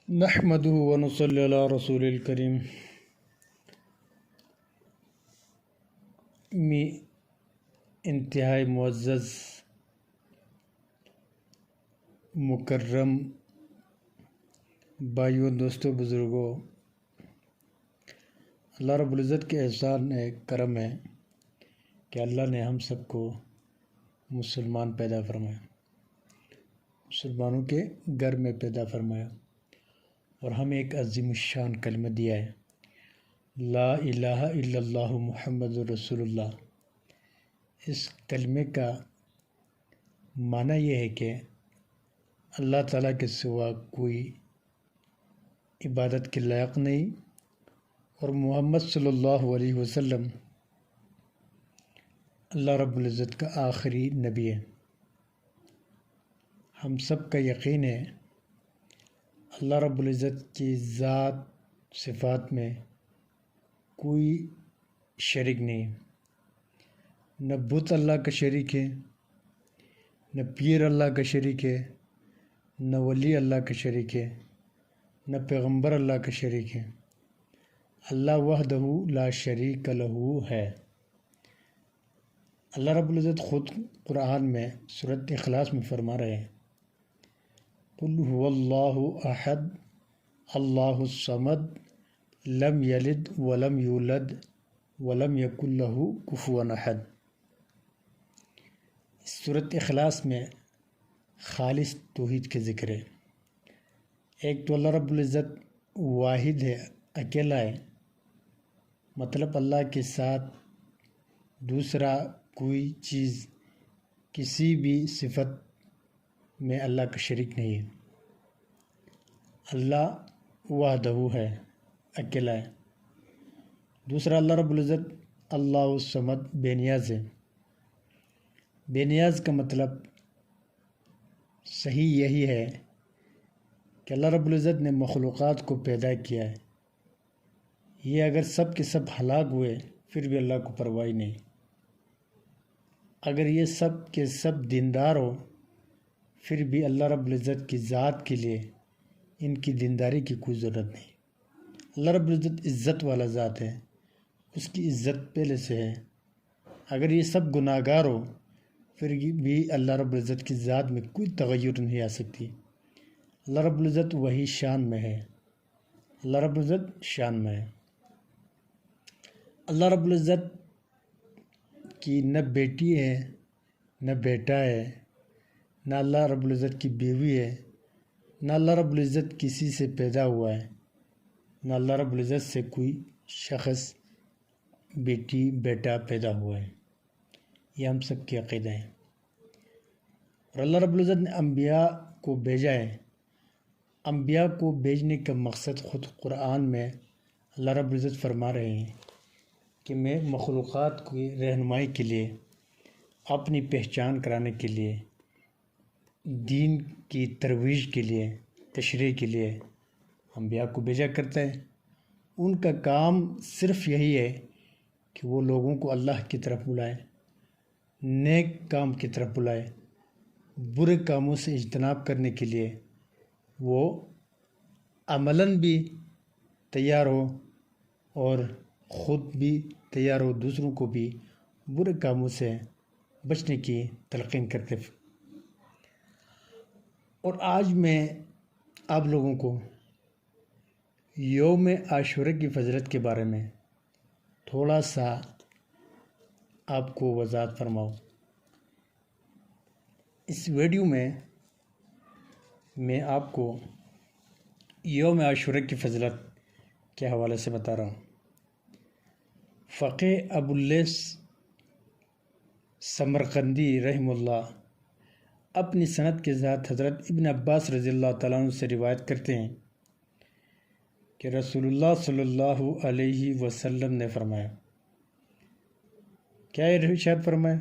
نحمدہ ونصلی علی رسول الکریم۔ می انتہائی معزز مکرم بھائیوں، دوستوں، بزرگوں، اللہ رب العزت کے احسان ہے، کرم ہے کہ اللہ نے ہم سب کو مسلمان پیدا فرمایا، مسلمانوں کے گھر میں پیدا فرمایا اور ہمیں ایک عظیم الشان کلمہ دیا ہے، لا الہ الا اللہ محمد رسول اللہ۔ اس کلمے کا معنی یہ ہے کہ اللہ تعالیٰ کے سوا کوئی عبادت کے لائق نہیں اور محمد صلی اللہ علیہ وسلم اللہ رب العزت کا آخری نبی ہے۔ ہم سب کا یقین ہے اللہ رب العزت کی ذات صفات میں کوئی شریک نہیں، نہ بت اللہ کا شریک ہے، نہ پیر اللہ کا شریک ہے، نہ ولی اللہ کا شریک ہے، نہ پیغمبر اللہ کا شریک ہے۔ اللہ وحدہ لا شریک لہ ہے۔ اللہ رب العزت خود قرآن میں سورۃ اخلاص میں فرما رہے ہیں، قل هو اللہ احد اللہ الصمد لم یلد ولم یولد ولم یکن لہ کفوا احد۔ سورۃ اخلاص میں خالص توحید کے ذکر ہے۔ ایک تو اللہ رب العزت واحد ہے، اکیلا ہے، مطلب اللہ کے ساتھ دوسرا کوئی چیز کسی بھی صفت میں اللہ کا شریک نہیں ہے۔ اللہ وحدہ ہے، اکیلا ہے۔ دوسرا اللہ رب العزت اللہ الصمد بے نیاز ہے۔ بے نیاز کا مطلب صحیح یہی ہے کہ اللہ رب العزت نے مخلوقات کو پیدا کیا ہے، یہ اگر سب کے سب ہلاک ہوئے پھر بھی اللہ کو پرواہ نہیں۔ اگر یہ سب کے سب دیندار ہو پھر بھی اللہ رب العزت کی ذات کے لیے ان کی دینداری کی کوئی ضرورت نہیں۔ اللہ رب العزت عزت والا ذات ہے، اس کی عزت پہلے سے ہے۔ اگر یہ سب گناہ گار ہو پھر بھی اللہ رب العزت کی ذات میں کوئی تغیر نہیں آ سکتی۔ اللہ رب العزت وہی شان میں ہے، اللہ رب العزت شان میں ہے۔ اللہ رب العزت کی نہ بیٹی ہے نہ بیٹا ہے، نہ اللہ رب العزت کی بیوی ہے، نہ اللہ رب العزت کسی سے پیدا ہوا ہے، نہ اللہ رب العزت سے کوئی شخص بیٹی بیٹا پیدا ہوا ہے۔ یہ ہم سب کی عقیدہ ہے۔ اور اللہ رب العزت نے انبیاء کو بھیجا ہے۔ انبیاء کو بھیجنے کا مقصد خود قرآن میں اللہ رب العزت فرما رہے ہیں کہ میں مخلوقات کی رہنمائی کے لیے، اپنی پہچان کرانے کے لیے، دین کی ترویج کے لیے، تشریح کے لیے انبیاء کو بھیجا کرتا ہے۔ ان کا کام صرف یہی ہے کہ وہ لوگوں کو اللہ کی طرف بلائے، نیک کام کی طرف بلائے، برے کاموں سے اجتناب کرنے کے لیے وہ عملاً بھی تیار ہو اور خود بھی تیار ہو، دوسروں کو بھی برے کاموں سے بچنے کی تلقین کرتے۔ اور آج میں آپ لوگوں کو یوم عاشورہ کی فضیلت کے بارے میں تھوڑا سا آپ کو وضاحت فرماؤں۔ اس ویڈیو میں میں آپ کو یوم عاشورہ کی فضیلت کے حوالے سے بتا رہا ہوں۔ فقہ ابو اللیث سمرقندی رحمہ اللہ اپنی سند کے ساتھ حضرت ابن عباس رضی اللہ تعالیٰ عنہ سے روایت کرتے ہیں کہ رسول اللہ صلی اللہ علیہ وسلم نے فرمایا، کیا یہ ارشاد فرمایا،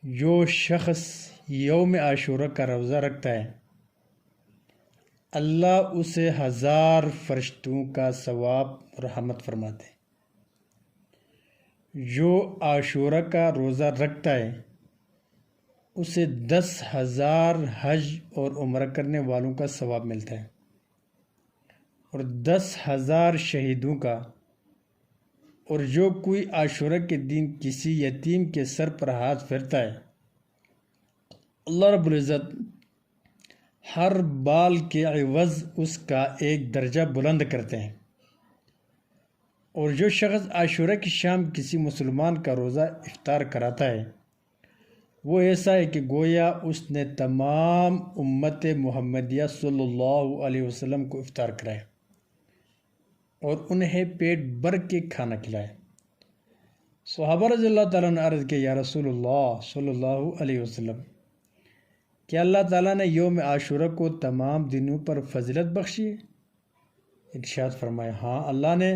جو شخص یوم عاشورہ کا روزہ رکھتا ہے اللہ اسے 1000 فرشتوں کا ثواب رحمت فرماتے ہیں۔ جو عاشورہ کا روزہ رکھتا ہے اسے 10,000 حج اور عمرہ کرنے والوں کا ثواب ملتا ہے۔ اور 10,000 شہیدوں کا، اور جو کوئی عاشورہ کے دن کسی یتیم کے سر پر ہاتھ پھیرتا ہے اللہ رب العزت ہر بال کے عوض اس کا ایک درجہ بلند کرتے ہیں۔ اور جو شخص عاشورہ کی شام کسی مسلمان کا روزہ افطار کراتا ہے وہ ایسا ہے کہ گویا اس نے تمام امت محمدیہ صلی اللہ علیہ وسلم کو افطار کرایا اور انہیں پیٹ بھر کے کھانا کھلایا۔ صحابہ رضی اللہ تعالیٰ نے عرض کیا یا رسول اللہ صلی اللہ علیہ وسلم، کیا اللہ تعالیٰ نے یوم عاشورہ کو تمام دنوں پر فضیلت بخشی ہے؟ ارشاد فرمایا ہاں، اللہ نے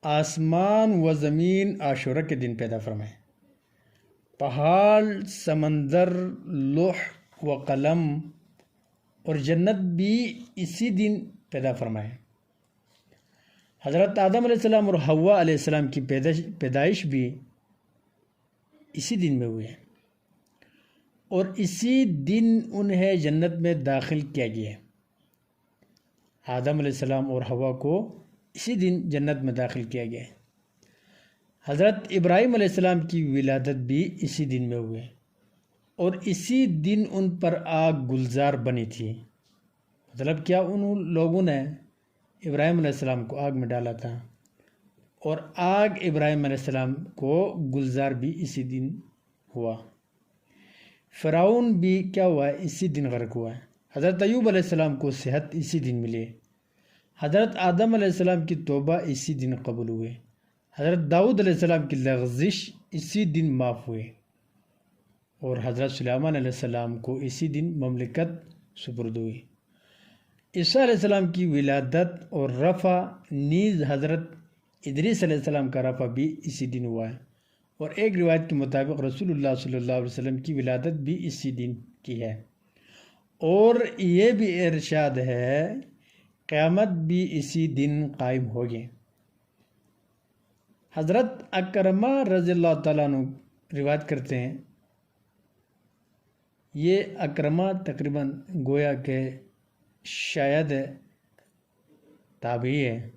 آسمان و زمین عاشورہ کے دن پیدا فرمائے، پہاڑ، سمندر، لوح و قلم اور جنت بھی اسی دن پیدا فرمائے۔ حضرت آدم علیہ السلام اور حوا علیہ السلام کی پیدائش بھی اسی دن میں ہوئی ہے، اور اسی دن انہیں جنت میں داخل کیا گیا ہے۔ آدم علیہ السلام اور حوا کو اسی دن جنت میں داخل کیا گیا ہے۔ حضرت ابراہیم علیہ السلام کی ولادت بھی اسی دن میں ہوئی ہے، اور اسی دن ان پر آگ گلزار بنی تھی۔ مطلب کیا ان لوگوں نے ابراہیم علیہ السلام کو آگ میں ڈالا تھا، اور آگ ابراہیم علیہ السلام کو گلزار بھی اسی دن ہوا۔ فرعون بھی کیا ہوا ہے؟ اسی دن غرق ہوا ہے۔ حضرت ایوب علیہ السلام کو صحت اسی دن ملی۔ حضرت آدم علیہ السلام کی توبہ اسی دن قبول ہوئے۔ حضرت داؤد علیہ السلام کی لغزش اسی دن معاف ہوئے، اور حضرت سلیمان علیہ السلام کو اسی دن مملکت سپرد ہوئی۔ عیسیٰ علیہ السلام کی ولادت اور رفع نیز حضرت ادریس علیہ السلام کا رفع بھی اسی دن ہوا ہے، اور ایک روایت کے مطابق رسول اللہ صلی اللہ علیہ وسلم کی ولادت بھی اسی دن کی ہے، اور یہ بھی ارشاد ہے قیامت بھی اسی دن قائم ہوگی۔ حضرت اکرمہ رضی اللہ تعالیٰ عنہ روایت کرتے ہیں، یہ اکرمہ تقریباً گویا کہ شاید تابعی ہے۔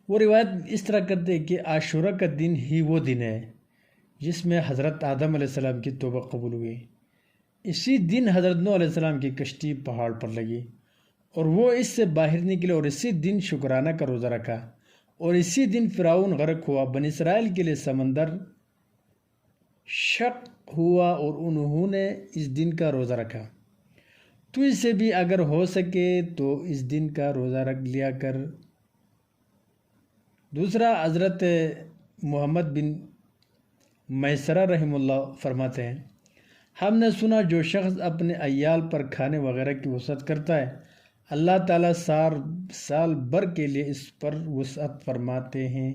وہ روایت اس طرح کرتے ہیں کہ عاشورہ کا دن ہی وہ دن ہے جس میں حضرت آدم علیہ السلام کی توبہ قبول ہوئی۔ اسی دن حضرت نوح علیہ السلام کی کشتی پہاڑ پر لگی اور وہ اس سے باہر نکلے، اور اسی دن شکرانہ کا روزہ رکھا، اور اسی دن فرعون غرق ہوا۔ بنی اسرائیل کے لیے سمندر شق ہوا اور انہوں نے اس دن کا روزہ رکھا۔ تو اس سے بھی اگر ہو سکے تو اس دن کا روزہ رکھ لیا کر۔ دوسرا، حضرت محمد بن میسرہ رحمہ اللہ فرماتے ہیں، ہم نے سنا جو شخص اپنے عیال پر کھانے وغیرہ کی وسعت کرتا ہے اللہ تعالیٰ سال بھر کے لیے اس پر وسعت فرماتے ہیں۔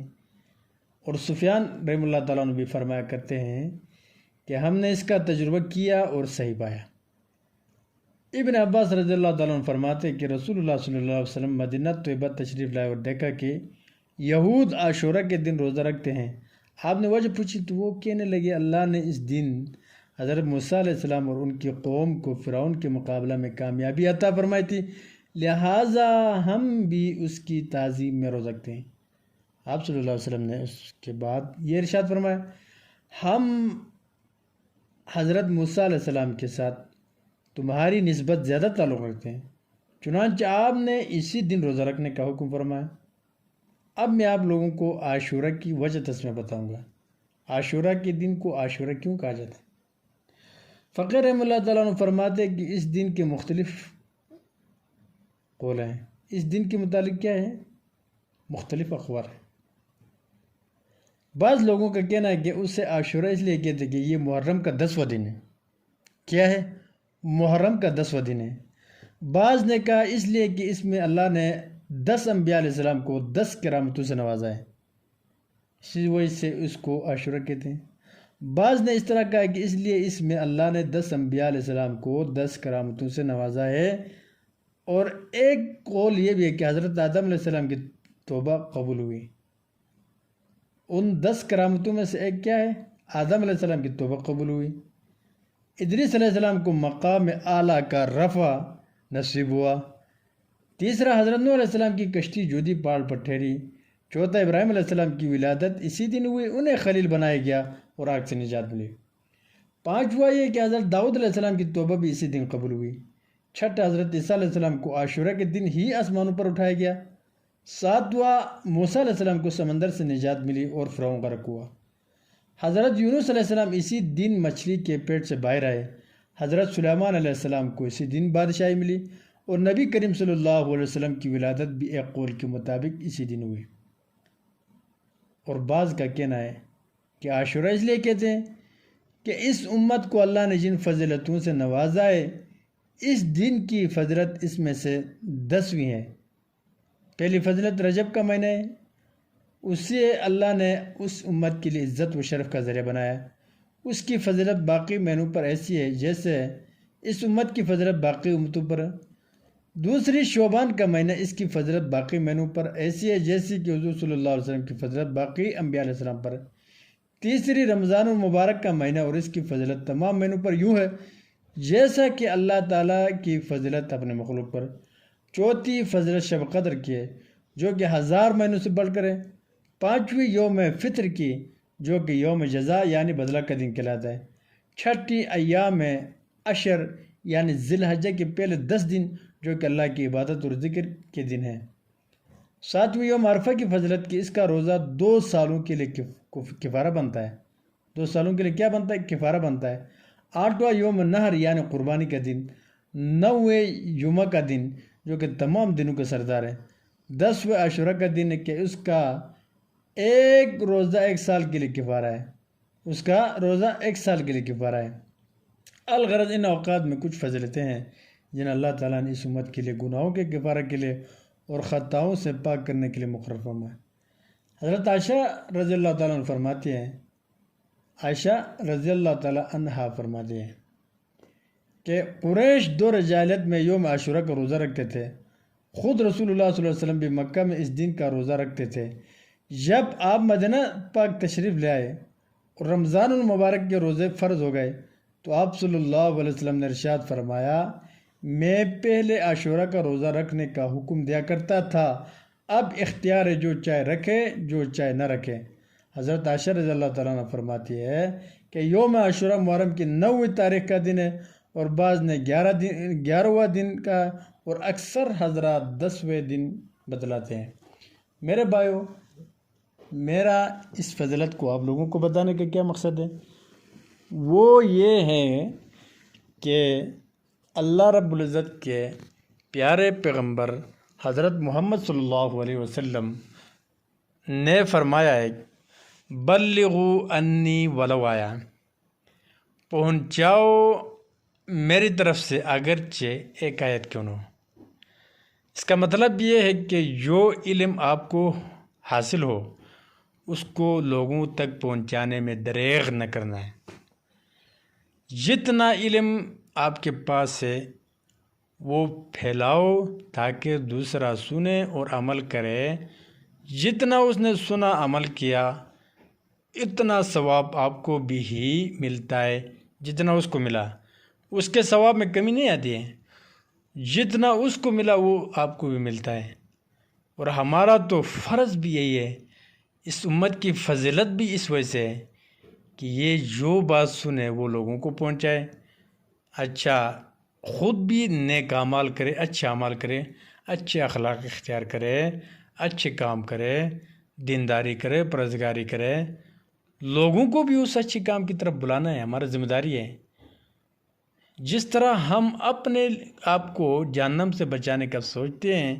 اور سفیان رحمہ اللہ تعالیٰ نے بھی فرمایا کرتے ہیں کہ ہم نے اس کا تجربہ کیا اور صحیح پایا۔ ابن عباس رضی اللہ تعالیٰ عنہ فرماتے ہیں کہ رسول اللہ صلی اللہ علیہ وسلم مدینہ طیبہ تشریف لائے اور دیکھا کہ یہود عاشورہ کے دن روزہ رکھتے ہیں۔ آپ نے وجہ پوچھی تو وہ کہنے لگے اللہ نے اس دن حضرت موسیٰ علیہ السلام اور ان کی قوم کو فرعون کے مقابلہ میں کامیابی عطا فرمائی تھی، لہٰذا ہم بھی اس کی تعظیم میں روزہ رکھتے ہیں۔ آپ صلی اللہ علیہ وسلم نے اس کے بعد یہ ارشاد فرمایا، ہم حضرت موسیٰ علیہ السلام کے ساتھ تمہاری نسبت زیادہ تعلق رکھتے ہیں، چنانچہ آپ نے اسی دن روزہ رکھنے کا حکم فرمایا۔ اب میں آپ لوگوں کو عاشورہ کی وجہ تسمیہ بتاؤں گا۔ عاشورہ کے دن کو عاشورہ کیوں کہا جاتا ہے؟ فقیر رحمہ اللہ تعالیٰ عنہ فرماتے ہیں کہ اس دن کے مختلف قول ہیں۔ اس دن کے متعلق کیا ہے؟ مختلف اقوال ہیں۔ بعض لوگوں کا کہنا ہے کہ اسے عاشورہ اس لیے کہتے ہیں کہ یہ محرم کا 10واں دن ہے۔ کیا ہے؟ محرم کا 10واں دن ہے۔ بعض نے کہا اس لیے کہ اس میں اللہ نے 10 انبیاء علیہ السلام کو 10 کرامتوں سے نوازا ہے، اسی وجہ سے اس کو عاشورہ کہتے ہیں۔ بعض نے اس طرح کہا کہ اس لیے اس میں اللہ نے 10 انبیاء علیہ السلام کو 10 کرامتوں سے نوازا ہے، اور ایک قول یہ بھی ہے کہ حضرت آدم علیہ السلام کی توبہ قبول ہوئی۔ ان 10 کرامتوں میں سے ایک کیا ہے؟ آدم علیہ السلام کی توبہ قبول ہوئی۔ ادریس علیہ السلام کو مقام اعلیٰ کا رفع نصیب ہوا۔ تیسرا حضرت نوح علیہ السلام کی کشتی جودی پہاڑ پر ٹھہری۔ چوتھا ابراہیم علیہ السلام کی ولادت اسی دن ہوئی، انہیں خلیل بنایا گیا اور آگ سے نجات ملی۔ پانچواں یہ کہ حضرت داؤد علیہ السلام کی توبہ بھی اسی دن قبول ہوئی۔ چھٹا حضرت عیسیٰ علیہ السلام کو عاشورہ کے دن ہی آسمانوں پر اٹھایا گیا۔ ساتواں موسیٰ علیہ السلام کو سمندر سے نجات ملی اور فرعون غرق ہوا۔ حضرت یونس علیہ السلام اسی دن مچھلی کے پیٹ سے باہر آئے۔ حضرت سلیمان علیہ السلام کو اسی دن بادشاہی ملی اور نبی کریم صلی اللہ علیہ وسلم کی ولادت بھی ایک قول کے مطابق اسی دن ہوئی۔ اور بعض کا کہنا ہے کہ عاشورہ اس لیے کہتے ہیں کہ اس امت کو اللہ نے جن فضیلتوں سے نوازا ہے، اس دن کی فضیلت اس میں سے 10ویں ہے۔ پہلی فضیلت رجب کا مہینہ ہے، اسے اللہ نے اس امت کے لیے عزت و شرف کا ذریعہ بنایا۔ اس کی فضیلت باقی مہینوں پر ایسی ہے جیسے اس امت کی فضیلت باقی امتوں پر۔ دوسری شعبان کا مہینہ، اس کی فضیلت باقی مہینوں پر ایسی ہے جیسی کہ حضور صلی اللہ علیہ وسلم کی فضیلت باقی انبیاء علیہ السلام پر۔ تیسری رمضان المبارک کا مہینہ، اور اس کی فضیلت تمام مہینوں پر یوں ہے جیسا کہ اللہ تعالیٰ کی فضیلت اپنے مخلوق پر۔ چوتھی فضیلت شب قدر کی ہے جو کہ 1000 مہینوں سے بڑھ کر ہے۔ پانچویں یوم فطر کی جو کہ یوم جزا یعنی بدلہ کا دن کہلاتا ہے۔ چھٹی ایام عشر یعنی ذی الحجہ کے پہلے 10 دن جو کہ اللہ کی عبادت اور ذکر کے دن ہیں۔ ساتویں یوم عرفہ کی فضیلت کی، اس کا روزہ 2 سالوں کے لیے کفارہ بنتا ہے۔ 2 سالوں کے لیے کیا بنتا ہے؟ کفارہ بنتا ہے۔ 8واں یوم نہر یعنی قربانی کا دن۔ 9ویں جمعہ کا دن جو کہ تمام دنوں کا سردار ہے۔ 10واں عاشورہ کا دن ہے کہ اس کا ایک روزہ 1 سال کے لیے کفارہ ہے۔ اس کا روزہ 1 سال کے لیے کفارہ ہے۔ الغرض ان اوقات میں کچھ فضیلتیں ہیں جن اللہ تعالیٰ نے اس امت کے لیے گناہوں کے کفارہ کے لیے اور خطاؤں سے پاک کرنے کے لیے مقرر فرمایا۔ حضرت عائشہ رضی اللہ تعالیٰ عنہ فرماتی ہیں، عائشہ رضی اللہ تعالیٰ عنہا فرماتی ہیں کہ قریش دور جاہلیت میں یوم عاشورہ کا روزہ رکھتے تھے۔ خود رسول اللہ صلی اللہ علیہ وسلم بھی مکہ میں اس دن کا روزہ رکھتے تھے۔ جب آپ مدینہ پاک تشریف لے آئے اور رمضان المبارک کے روزے فرض ہو گئے تو آپ صلی اللہ علیہ وسلم نے ارشاد فرمایا، میں پہلے عاشورہ کا روزہ رکھنے کا حکم دیا کرتا تھا، اب اختیار ہے جو چاہے رکھے جو چاہے نہ رکھے۔ حضرت عائشہ رضی اللہ تعالیٰ عنہ فرماتی ہے کہ یوم عاشورہ محرم کی 9ویں تاریخ کا دن ہے اور بعض نے 11واں دن کا اور اکثر حضرات 10ویں دن بتلاتے ہیں۔ میرے بھائیو، میرا اس فضیلت کو آپ لوگوں کو بتانے کا کیا مقصد ہے؟ وہ یہ ہے کہ اللہ رب العزت کے پیارے پیغمبر حضرت محمد صلی اللہ علیہ وسلم نے فرمایا ہے، بلغوا انی ولو آیا، پہنچاؤ میری طرف سے اگرچہ ایک آیت کیوں نہ ہو۔ اس کا مطلب یہ ہے کہ جو علم آپ کو حاصل ہو اس کو لوگوں تک پہنچانے میں دریغ نہ کرنا ہے۔ جتنا علم آپ کے پاس ہے وہ پھیلاؤ تاکہ دوسرا سنے اور عمل کرے۔ جتنا اس نے سنا عمل کیا اتنا ثواب آپ کو بھی ہی ملتا ہے جتنا اس کو ملا، اس کے ثواب میں کمی نہیں آتی ہے۔ جتنا اس کو ملا وہ آپ کو بھی ملتا ہے۔ اور ہمارا تو فرض بھی یہی ہے، اس امت کی فضیلت بھی اس وجہ سے ہے کہ یہ جو بات سنے وہ لوگوں کو پہنچائے، اچھا خود بھی نیک اعمال کرے، اچھے اعمال کرے، اچھے اخلاق اختیار کرے، اچھے کام کرے، دینداری کرے، پرہیزگاری کرے، لوگوں کو بھی اس اچھے کام کی طرف بلانا ہے، ہمارا ذمہ داری ہے۔ جس طرح ہم اپنے آپ کو جہنم سے بچانے کا سوچتے ہیں،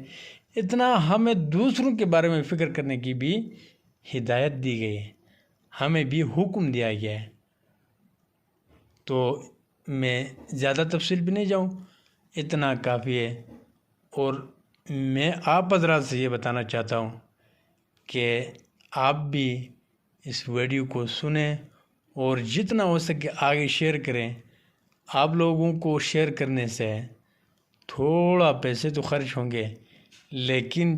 اتنا ہمیں دوسروں کے بارے میں فکر کرنے کی بھی ہدایت دی گئی ہے، ہمیں بھی حکم دیا گیا ہے۔ تو میں زیادہ تفصیل بھی نہیں جاؤں، اتنا کافی ہے۔ اور میں آپ حضرات سے یہ بتانا چاہتا ہوں کہ آپ بھی اس ویڈیو کو سنیں اور جتنا ہو سکے آگے شیئر کریں۔ آپ لوگوں کو شیئر کرنے سے تھوڑا پیسے تو خرچ ہوں گے لیکن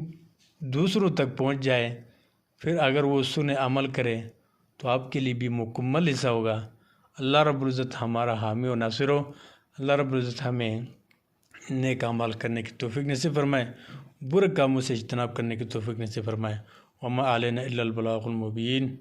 دوسروں تک پہنچ جائے، پھر اگر وہ سنے عمل کرے تو آپ کے لیے بھی مکمل حصہ ہوگا۔ اللہ رب العزت ہمارا حامی و ناصر ہو۔ اللہ رب العزت ہمیں نیک اعمال کرنے کی توفیق نصیب فرمائے، برے کاموں سے اجتناب کرنے کی توفیق نصیب فرمائے۔ وما علینا الا البلاغ المبین۔